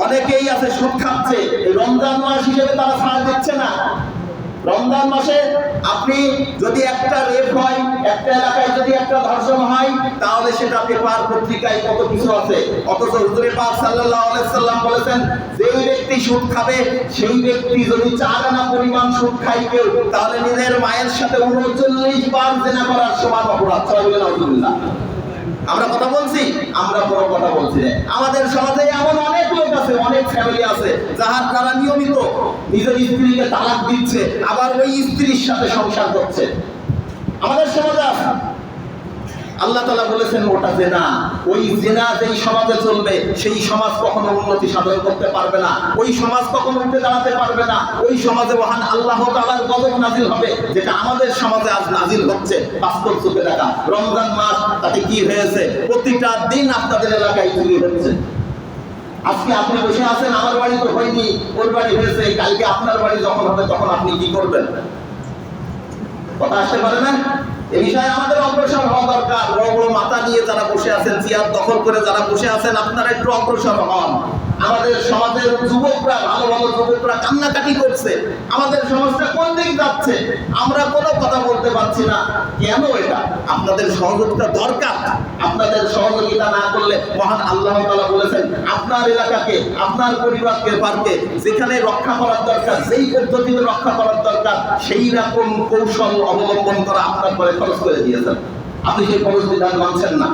অনেকেই আছে সুদ খাচ্ছে। এই রমজান মাস হিসেবে তারা ছাড় দিচ্ছে না। রমজান মাসে আপনি যদি একটা রেপ হয়, একটা এলাকায় যদি একটা ধর্ষণ হয়, তাহলে সেটা পেপার পত্রিকায় কত কিছু আছে। অথচ হুজুর পাক সাল্লাল্লাহু আলাইহি সাল্লাম বলেছেন, যেই ব্যক্তি সুদ খাবে সেই ব্যক্তি যদি 4 আনা পরিমাণ সুদ খায় কেউ, তাহলে নিজের মায়ের সাথে 39 বার জিনা করার সমান অপরাধ। সবাই বলেন আলহামদুলিল্লাহ। আমরা কথা বলছি, আমরা কোনো কথা বলছি না। আমাদের সমাজে এমন অনেক লোক আছে, অনেক ফ্যামিলি আছে যারা নিয়মিত নিজের স্ত্রীকে তালাক দিচ্ছে, আবার ওই স্ত্রীর সাথে সংসার করছে। আমাদের সমাজে আছে। আল্লাহ তাআলা বলেছেন ওটা জিনা। ওই জিনা যেই সমাজে চলবে সেই সমাজ কখনো উন্নতি সাধন করতে পারবে না, ওই সমাজ কখনো উঠে দাঁড়াতে পারবে না। ওই সমাজে মহান আল্লাহ তাআলার গজব নাজিল হবে, যেটা আমাদের সমাজে আজ নাজিল হচ্ছে। বাস্তব চোখে দেখা রমজান মাস, তাতে কি হয়েছে? প্রতিটা দিন আপনাদের এলাকায় চুরি হচ্ছে। আজকে আপনি বসে আছেন, আমার বাড়ি তো হয়নি, ওর বাড়ি হয়েছে, কালকে আপনার বাড়ি যখন হবে তখন আপনি কি করবেন? কথা আসতে পারে না? এই বিষয়ে আমাদের অগ্রসর হওয়া দরকার। বড় বড় মাথা নিয়ে যারা বসে আছেন, চেয়ার দখল করে যারা বসে আছেন, আপনারা একটু অগ্রসর হন। আমাদের সমাজের যুবকরা, ভালো ভালো যুবকরা কান্নাকাটি করছে। আমাদের সমাজটা কোন দিকে যাচ্ছে আমরা কোনো কথা বলতে পারছি না। কেন? এটা আপনাদের সহযোগিতা দরকার। আপনাদের সহযোগিতা না করলে মহান আল্লাহ তাআলা বলেছেন, আপনার এলাকাকে, আপনার পরিবারকে, পারকে যেখানে রক্ষা করার দরকার, যেই পদ্ধতিতে রক্ষা করার দরকার, সেই রকম কৌশল অবলম্বন করা আপনার পরে খরচ করে দিয়েছেন। আপনি সেই খরচ বিধান মানছেন না।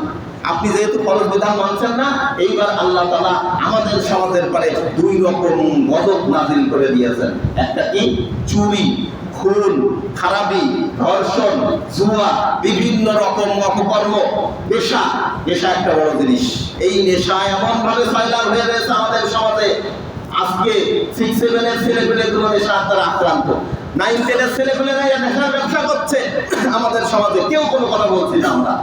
আপনি যেহেতু খরচ বিধান মানছেন না, এইবার আল্লাহ তাআলা আমাদের সমাজের পরে 2 রকম গজব নাজিল করে দিয়েছেন। একটা কি? চুরি, খুন, খারাপি, ধর্ষণ, জুয়া, বিভিন্ন রকম অপকর্ম, নেশা। নেশা একটা বড় জিনিস। এই নেশা এমন ভাবে সয়লাভ হয়ে রয়েছে আমাদের সমাজে। আজকে 6-7 এর ছেলেপেলেগুলো নেশার দ্বারা আক্রান্ত। 9-10 এর ছেলেপেলেরা নেশার ব্যবসা করছে আমাদের সমাজে। কেউ কোনো কথা বলছি না আমরা।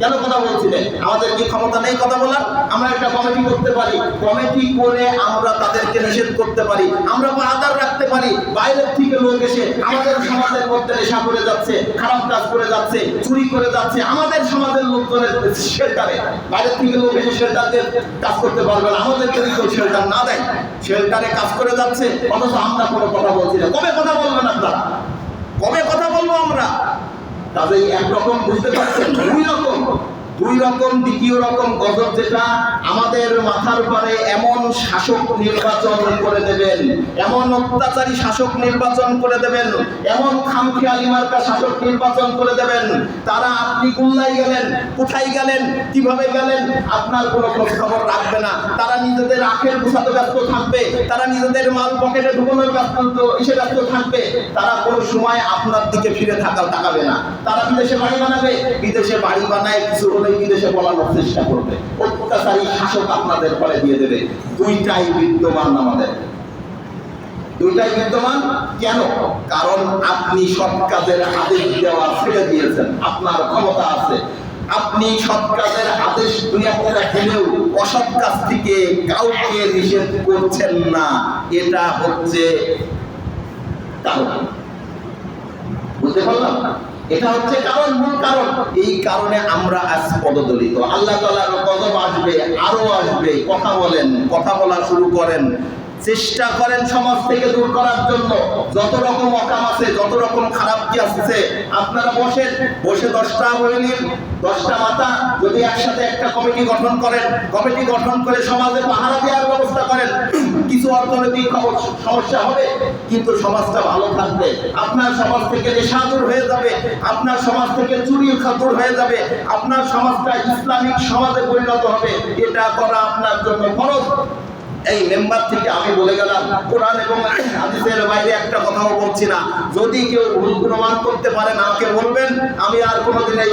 কেন কথা বলছি না? আমাদের কি ক্ষমতা নেই কথা বলার? আমরা একটা কমিটি করতে পারি, কমিটি করে আমরা তাদেরকে নিষেধ করতে পারি, আমরা আদার রাখতে পারি। বাইরের থেকে লোক এসে আমাদের সমাজের মধ্যে নেশা করে যাচ্ছে, খারাপ কাজ করে যাচ্ছে, চুরি করে যাচ্ছে, আমাদের সমাজের লোকজনের শেল্টারে বাইরের থেকে লোক এসে শেল্টারদের কাজ করতে পারবে না। আমাদের যদি কেউ শেল্টার না দেয়, শেল্টারে কাজ করে যাচ্ছে, অথচ আমরা কোনো কথা বলছি না। কবে কথা বলবেন আপনারা? কবে কথা বলবো আমরা? কাজেই একরকম বুঝতে পারছেন, 2 রকম। দ্বিতীয় রকম গজব যেটা, আমাদের মাথার উপরে এমন শাসক নির্বাচন করে দেবেন, এমন অত্যাচারী শাসক নির্বাচন করে দেবেন, এমন খামখেয়ালি মার্কা শাসক নির্বাচন করে দেবেন, তারা আপনি কুল্লাই গেলেন, কোথায় গেলেন, কিভাবে গেলেন, আপনার কোনো খোঁজ খবর রাখবে না। তারা নিজেদের আখের গুছাতে ব্যস্ত থাকবে, তারা নিজেদের মাল পকেটে ঢুকানোর ব্যস্ত থাকবে। তারা কোনো সময় আপনার দিকে ফিরে তাকাবে না। তারা বিদেশে বাড়ি বানাবে, বিদেশে বাড়ি বানায় কিছু হলে বিদেশে বলানোর চেষ্টা করবে। অত্যাচারী শাসক আপনাদের পরে দিয়ে দেবে। 2টাই বিদ্যমান আমাদের। 2টাই বিদ্যমান। কেন? কারণ আপনি সৎ কাজের আদেশ দেওয়া ছেড়ে দিয়েছেন। আপনার ক্ষমতা আছে, আপনি সৎ কাজের আদেশ 2-1টা দিলেও অসৎ কাজ থেকে কাউকে নিষেধ করছেন না। এটা হচ্ছে কারণ। বুঝতে পারলাম? এটা হচ্ছে কারণ, মূল কারণ। এই কারণে আমরা আজ পদদলিত। আল্লাহ তাআলার গজব আসবে, আরো আসবে। কথা বলেন, কথা বলা শুরু করেন, চেষ্টা করেন সমাজ থেকে দূর করার জন্য। যত রকম অকাম আছে, যত রকম খারাপ কি আছে, আপনারা বসে 10টা মহিলার 10টা মাথা যদি একসাথে একটা কমিটি গঠন করেন, কমিটি গঠন করে সমাজে পাহারা দেওয়ার ব্যবস্থা করেন, কিছু অর্থনৈতিক সমস্যা হবে, কিন্তু সমাজটা ভালো থাকবে। আপনার সমাজ থেকে নেশা দূর হয়ে যাবে, আপনার সমাজ থেকে চুরি দূর হয়ে যাবে, আপনার সমাজটা ইসলামিক সমাজে পরিণত হবে। এটা করা আপনার জন্য ফরজ। এই মেম্বার থেকে আমি বলে গেলাম, কোরআন এবং হাদিসের বাইরে একটা কথাও বলছি না। যদি কেউ ভুল প্রমাণ করতে পারেন আমাকে বলবেন, আমি আর কোনোদিন এই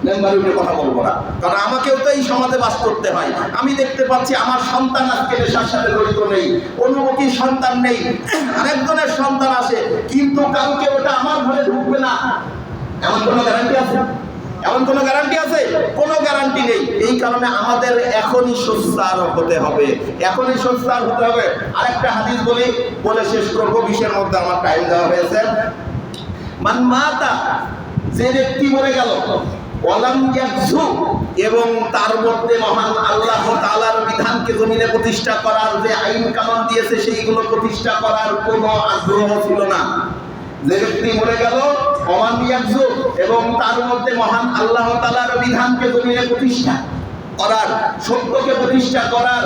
মেম্বারের উপরে কথা বলবো না। কারণ আমাকেও তো এই সমাজে বাস করতে হয়। আমি দেখতে পাচ্ছি আমার সন্তান আজকে নেশার সাথে জড়িত নেই, অনুমতির সন্তান নেই, আরেকজনের সন্তান আসে, কিন্তু কাউকে ওটা আমার ঘরে ঢুকবে না, এমন কোনো গ্যারান্টি আছে? এমন কোনো গ্যারান্টি আছে? কোনো গ্যারান্টি নেই। এই কারণে আমাদের এখনই সোচ্চার হতে হবে, এখনই সোচ্চার হতে হবে। আরেকটা হাদিস বলে শেষ করবো, 20-এর মধ্যে আমার টাইম দেওয়া হয়েছে। মান মাতা, যে ব্যক্তি মরে গেল, ওয়ালাম ইয়াকযু, এবং তার মধ্যে মহান আল্লাহ তাআলার বিধানকে জমিনে প্রতিষ্ঠা করার যে আইন কানুন দিয়েছে সেইগুলো প্রতিষ্ঠা করার কোনো আগ্রহ ছিল না, যে ব্যক্তি মরে গেল অমানিয়াজু এবং তার মধ্যে মহান আল্লাহ তাআলার বিধানকে জমিনে প্রতিষ্ঠা করার, সত্যকে প্রতিষ্ঠা করার,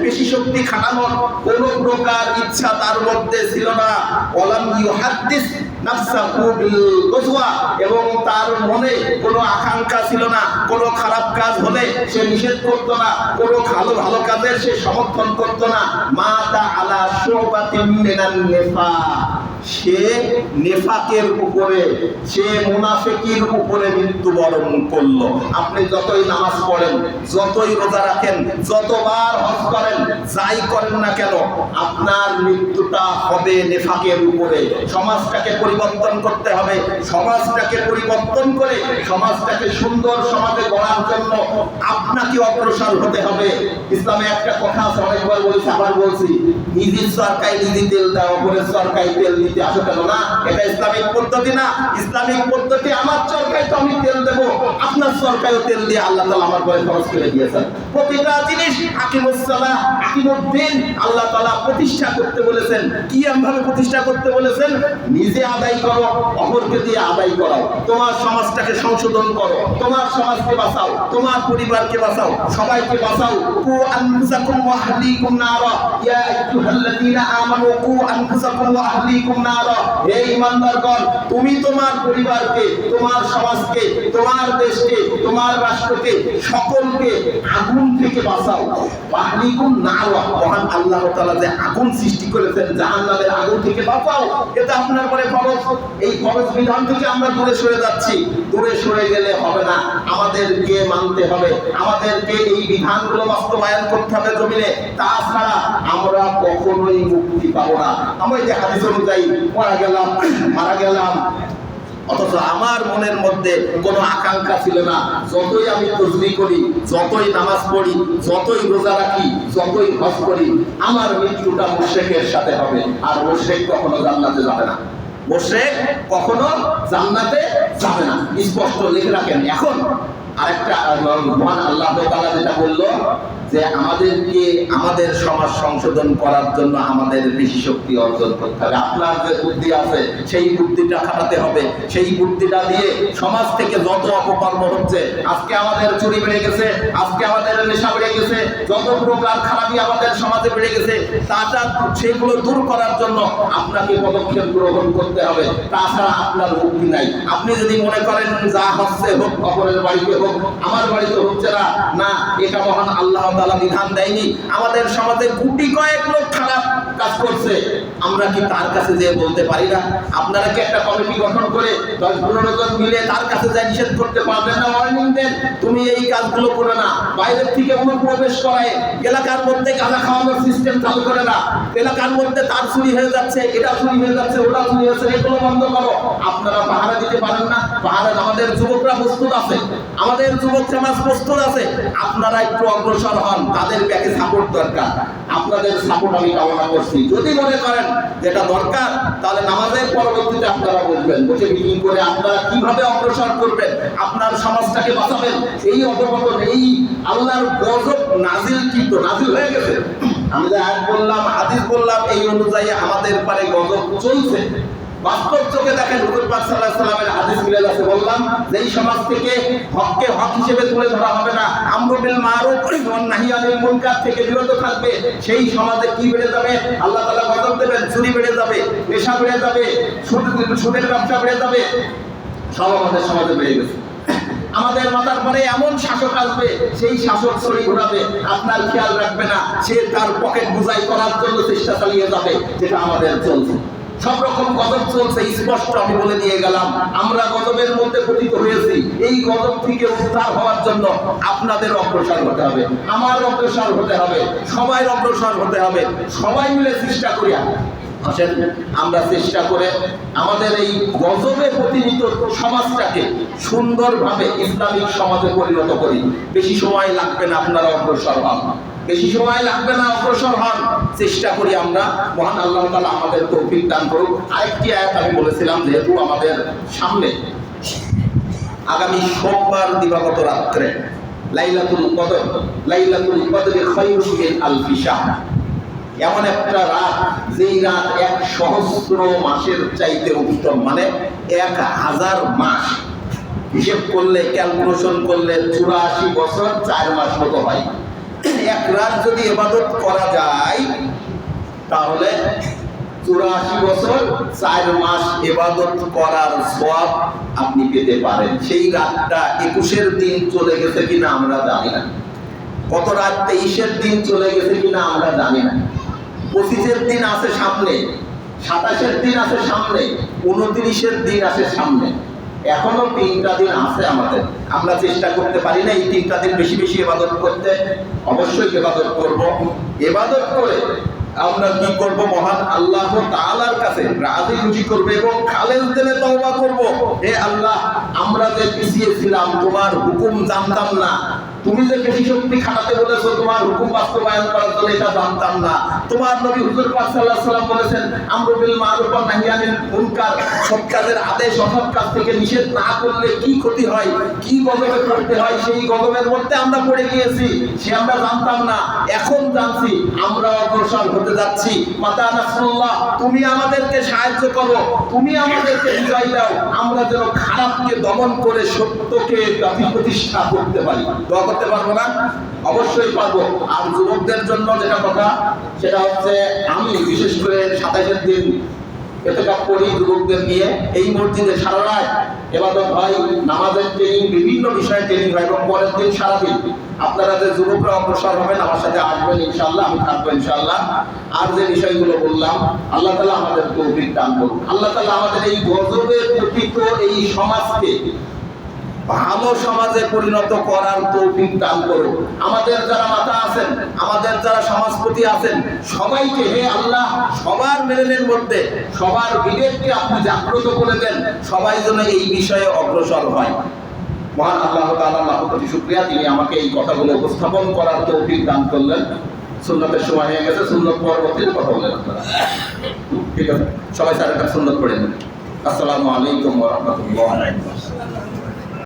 বেশি শক্তি খাটানোর কোন প্রকার ইচ্ছা তার মধ্যে ছিল না। ওয়ালাম ইউহাদ্দিস নাফসাহু বিল গজওয়া, এবং তার মনে কোনো আকাঙ্ক্ষা ছিল না। কোনো খারাপ কাজ হলে সে নিষেধ করত না, কোনো ভালো কাজের সে সমর্থন করত না। মাতা আলা শুবাতিন মিনান নিফাক, সে নেফাকের উপরে, সে মুনাফিকের উপরে মৃত্যুবরণ করলো। আপনি যতই নামাজ পড়েন, যতই রোজা রাখেন, যতবার হজ করেন, যাই করেন না কেন, আপনার মৃত্যুটা হবে নেফাকের উপরে। সমাজটাকে পরিবর্তন করতে হবে। সমাজটাকে পরিবর্তন করে সমাজটাকে সুন্দর সমাজে গড়ার জন্য আপনাকে অগ্রসর হতে হবে। ইসলামে একটা কথা আছে, অনেকবার বলেছি, আবার বলছি, নিজের সরকারি নিজে তেল দাও, অপরের সরকারি তেল দিতে আসো কেন না? এটা ইসলামিক পদ্ধতি না। ইসলামিক পদ্ধতি আমার সরকারি তো আমি তেল দেবো, আপনার সরকারিও তেল দিয়ে আল্লাহ তাআলা আমার ঘরে খরচ করে দিয়েছেন। প্রতিটা জিনিস আকিমুস সালাহ, আকিমুদ্দিন আল্লাহ তাআলা প্রতিষ্ঠা করতে বলেছেন। কি ভাবে প্রতিষ্ঠা করতে বলেছেন? নিজে আদায় করো, অপরকে দিয়ে আদায় করাও। তোমার সমাজটাকে সংশোধন করো, তোমার সমাজকে বাঁচাও, তোমার পরিবারকে বাঁচাও, সবাইকে বাঁচাও। কু আনফুসাকুম ওয়া আহলিকুম নারা, ইয়া আইয়ুহাল্লাযীনা আমানু কু আনফুসাকুম ওয়া আহলিকুম নারা, হে ঈমানদারগণ, তুমি তোমার পরিবারকে, তোমার সমাজকে, তোমার দেশকে, তোমার রাষ্ট্রকে, সকলকে আগুন থেকে বাঁচাও। আহলিকুম নারা, মহান আল্লাহ তাআলা যে আগুন সৃষ্টি করেছেন, জাহান্নামের আগুন থেকে বাঁচাও, এটা আপনার পরে ফরজ। এই ফরজ বিধান থেকে আমরা দূরে সরে যাচ্ছি। দূরে সরে গেলে হবে না, আমাদেরকে মানতে হবে, আমাদেরকে এই বিধানগুলো বাস্তবায়ন করতে হবে জমিনে। তাছাড়া আমরা কখনোই মুক্তি পাবো না। আমরা যে হাদিস অনুযায়ী মারা গেলাম, অথচ আমার মনের মধ্যে কোনো আকাঙ্ক্ষা ছিল না। যতই আমি তাসবিহ করি, যতই নামাজ পড়ি, যতই রোজা রাখি, যতই হজ করি, আমার মৃত্যুটা মুশরিকের সাথে হবে। আর মুশরিক কখনো জান্নাতে যাবে না। মুশরিক কখনো জান্নাতে যাবে না, স্পষ্ট লিখে রাখেন। এখন আরেকটা মহান আল্লাহ তাআলা যেটা বললো যে আমাদেরকে আমাদের সমাজ সংশোধন করার জন্য আমাদের বেশি শক্তি অর্জন করতে হবে। আপনার যে বুদ্ধি আছে সেই বুদ্ধিটা খাটাতে হবে। সেই বুদ্ধিটা দিয়ে সমাজ থেকে যত অপকর্ম হচ্ছে, আজকে আমাদের চুরি বেড়ে গেছে, আজকে আমাদের নেশা বেড়ে গেছে, যত প্রকার খারাপি আমাদের সমাজে বেড়ে গেছে, সেগুলো দূর করার জন্য আপনাকে পদক্ষেপ গ্রহণ করতে হবে। তাছাড়া আপনার মুক্তি নাই। আপনি যদি মনে করেন যা হচ্ছে হোক, অপরের বাড়িতে হোক, আমার বাড়িতে হচ্ছে না, না, এটা মহান আল্লাহ তাআলা বিধান দেয়নি। আমাদের সমাজে গুটি কয়েক লোক খারাপ কাজ করছে, আমরা কি তার কাছে যেয়ে বলতে পারি না? আপনারা কি একটা কমিটি গঠন করে 10-15 জন মিলে তার কাছে যাই নিষেধ করতে পারবেন না? ওয়ার্নিং দেন, তুমি এই কাজগুলো করে না। বাইরের থেকে অনুপ্রবেশ করায়, এলাকার মধ্যে গাঁজা খাওয়ানোর সিস্টেম চালু করে না। এলাকার মধ্যে তার চুরি হয়ে যাচ্ছে, এটা চুরি হয়ে যাচ্ছে, ওটা চুরি হচ্ছে, এগুলো বন্ধ করো। আপনারা পাহারা দিতে পারেন না? পাহারা আমাদের যুবকরা প্রস্তুত আছে, আমাদের যুবক সমাজ প্রস্তুত আছে। আপনারা একটু অগ্রসর হন, তাদের ব্যাকে সাপোর্ট দরকার। আপনাদের সাপোর্ট আমি কামনা করছি। যদি মনে করেন যেটা দরকার, তাহলে নামাজের পরবর্তীতে আপনারা বলবেন, বসে মিটিং করে আপনারা কিভাবে অগ্রসর করবেন, আপনার সমাজটাকে বাঁচাবেন। এই অবগত, এই আল্লাহর গজব নাজিল হয়ে গেছে। আমি যে আয়াত বললাম, হাদিস বললাম, এই অনুযায়ী আমাদের পারে গজব চলছে। বাস্তব চোখে দেখেন, হুজুর পাক সাল্লাল্লাহু আলাইহি ওয়াসাল্লামের হাদিস মিলে আছে। বললাম যেই সমাজ থেকে হককে হক হিসেবে তুলে ধরা হবে না, আমরু বিল মারুফ ওয়া নাহি আনিল মুনকার থেকে বিরত থাকবে, সেই সমাজে কি বেড়ে যাবে? আল্লাহ তাআলা গজব দেবেন। চুরি বেড়ে যাবে, নেশা বেড়ে যাবে, সুদের ব্যবসা বেড়ে যাবে। সব আমাদের সমাজে বেড়ে গেছে। আমাদের মাথার পরে এমন শাসক আসবে, সেই শাসক ছড়ি ঘোরাবে, আপনার খেয়াল রাখবে না, সে তার পকেট বোঝাই করার জন্য চেষ্টা চালিয়ে যাবে। যেটা আমাদের চলছে, সব রকম গজব চলছে, স্পষ্ট আমি বলে দিয়ে গেলাম। আমরা গজবের মধ্যে পতিত হয়েছি। এই গজব থেকে উদ্ধার হওয়ার জন্য আপনাদের অগ্রসর হতে হবে, আমার অগ্রসর হতে হবে, সবাই অগ্রসর হতে হবে। সবাই মিলে চেষ্টা করি। আসেন আমরা চেষ্টা করে আমাদের এই গজবে পতিত সমাজটাকে সুন্দরভাবে ইসলামিক সমাজে পরিণত করি। বেশি সময় লাগবে না, আপনারা অগ্রসর হন। বেশি সময় লাগবে না, অগ্রসর হন। চেষ্টা করি আমরা। মহান আল্লাহ তাআলা আমাদের তৌফিক দান করুক। আরেকটি আয়াত আমি বলেছিলাম, যেহেতু আমাদের সামনে আগামী সোমবার দিবাগত রাত্রে লাইলাতুল কদর, লাইলাতুল কদরে খায়রুম মিন আলফি শাহর, এমন একটা রাত যেই রাত 1,000,000 মাসের চাইতে উত্তম, মানে 1000 মাস হিসেব করলে, ক্যালকুলেশন করলে 84 বছর 4 মাস মতো হয়। এক রাত যদি ইবাদত করা যায় তাহলে 84 বছর 4 মাস ইবাদত করার সওয়াব আপনি পেতে পারেন। সেই রাতটা 21-এর দিন চলে গেছে কিনা আমরা জানি না, কত রাত 23-এর দিন চলে গেছে কিনা আমরা জানি না, 25-এর দিন আছে সামনে, 27-এর দিন আছে সামনে, 29-এর দিন আছে সামনে, এখনো 3টা দিন আছে আমাদের। আমরা চেষ্টা করতে পারি না এই 3টা দিন বেশি বেশি ইবাদত করতে? অবশ্যই ইবাদত করব। ইবাদত করে আমরা কি করব? মহান আল্লাহ তাআলার কাছে রাজি খুশি করব এবং খালেস দিলে তওবা করব। হে আল্লাহ, আমরা যে পিছিয়ে ছিলাম, তোমার হুকুম জানতাম না, তুমি যে বেশি শক্তি খাটাতে বলেছো তোমার হুকুম বাস্তবায়ন করার জন্য, এটা জানতাম না। তোমার নবী হুজুর পাক সাল্লাল্লাহু আলাইহি ওয়াসাল্লাম বলেছেন, আমরু বিল মারুফ ওয়া নাহই আনিল মুনকার, সৎ কাজের আদেশ অসৎ কাজ থেকে নিষেধ না করলে কি ক্ষতি হয়, কি গজবে পড়তে হয়, সেই গজবের মধ্যে আমরা পড়ে গিয়েছি, সে আমরা জানতাম না, এখন জানছি। আমরা অগ্রসর হতে যাচ্ছি। মাতা নাসরুল্লাহ, তুমি আমাদেরকে সাহায্য করো, তুমি আমাদেরকে বিজয় দাও, আমরা যেন খারাপকে দমন করে সত্যকে প্রতিষ্ঠা করতে পারি। দোয়া করতে পারবো না? অবশ্যই পারবো। আর যুবকদের জন্য যেটা কথা, সেটা হচ্ছে আমি বিশেষ করে 27-এর দিন এতেকাফ করি যুবকদের নিয়ে। এই মসজিদে সারা রাত ইবাদত হয়, নামাজের ট্রেনিং, বিভিন্ন বিষয়ে ট্রেনিং হয় এবং পরের দিন সারাদিন আপনারা যে যুবকরা অগ্রসর হবেন আমার সাথে আসবেন ইনশাআল্লাহ, আমি থাকবো ইনশাআল্লাহ। আর যে বিষয়গুলো বললাম, আল্লাহ তাআলা আমাদের তৌফিক দান করুন। আল্লাহ তাআলা আমাদের এই গজবে পতিত এই সমাজকে ভালো সমাজে পরিণত করার তৌফিক দান করো। আমাদের যারা মাতা আছেন, আমাদের যারা সমাজপতি আছেন, সবাইকে হে আল্লাহ সবার মেলেনের মধ্যে সবার বিবেককে আপনি জাগ্রত করে দেন, সবাই যেন এই বিষয়ে অগ্রসর হয়। মহান আল্লাহ তাআলার লাখ কোটি শুকরিয়া, তিনি আমাকে এই কথাগুলো উপস্থাপন করার তৌফিক দান করলেন। সুন্নতের সময় হয়ে গেছে, সুন্নত পরবর্তীতে কথা বলেন আপনারা, ঠিক আছে? সবাই স্যার একটা সুন্নত পড়ে নেন। আসসালামু আলাইকুম ওয়া রাহমাতুল্লাহ।